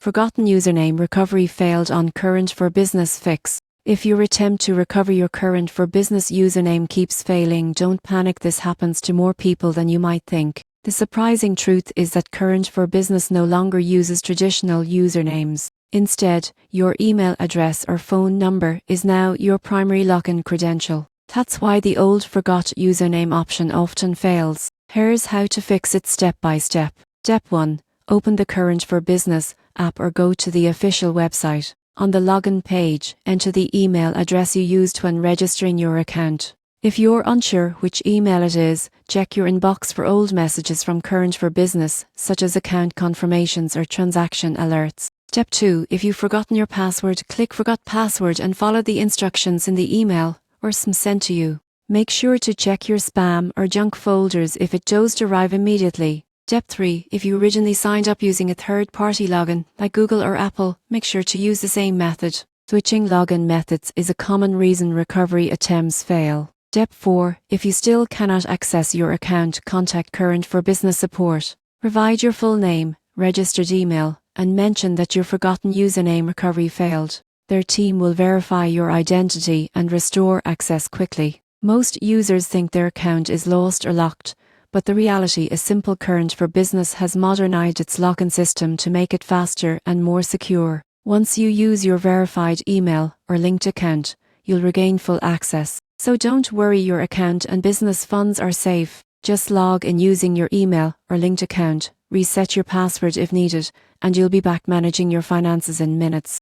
Forgotten username recovery failed on Current for Business fix. If your attempt to recover your Current for Business username keeps failing, don't panic. This happens to more people than you might think. The surprising truth is that Current for Business no longer uses traditional usernames. Instead, your email address or phone number is now your primary login credential. That's why the old forgot username option often fails. Here's how to fix it step by step. Step 1. Open the Current for Business app or go to the official website. On the login page, enter the email address you used when registering your account. If you're unsure which email it is, check your inbox for old messages from Current for Business, such as account confirmations or transaction alerts. Step 2. If you've forgotten your password, click Forgot Password and follow the instructions in the email or some sent to you. Make sure to check your spam or junk folders if it does arrive immediately. Step 3. If you originally signed up using a third-party login, like Google or Apple, make sure to use the same method. Switching login methods is a common reason recovery attempts fail. Step 4. If you still cannot access your account, contact Current for Business support. Provide your full name, registered email, and mention that your forgotten username recovery failed. Their team will verify your identity and restore access quickly. Most users think their account is lost or locked, but the reality is simple. Current for Business has modernized its login system to make it faster and more secure. Once you use your verified email or linked account, you'll regain full access. So don't worry, your account and business funds are safe. Just log in using your email or linked account, reset your password if needed, and you'll be back managing your finances in minutes.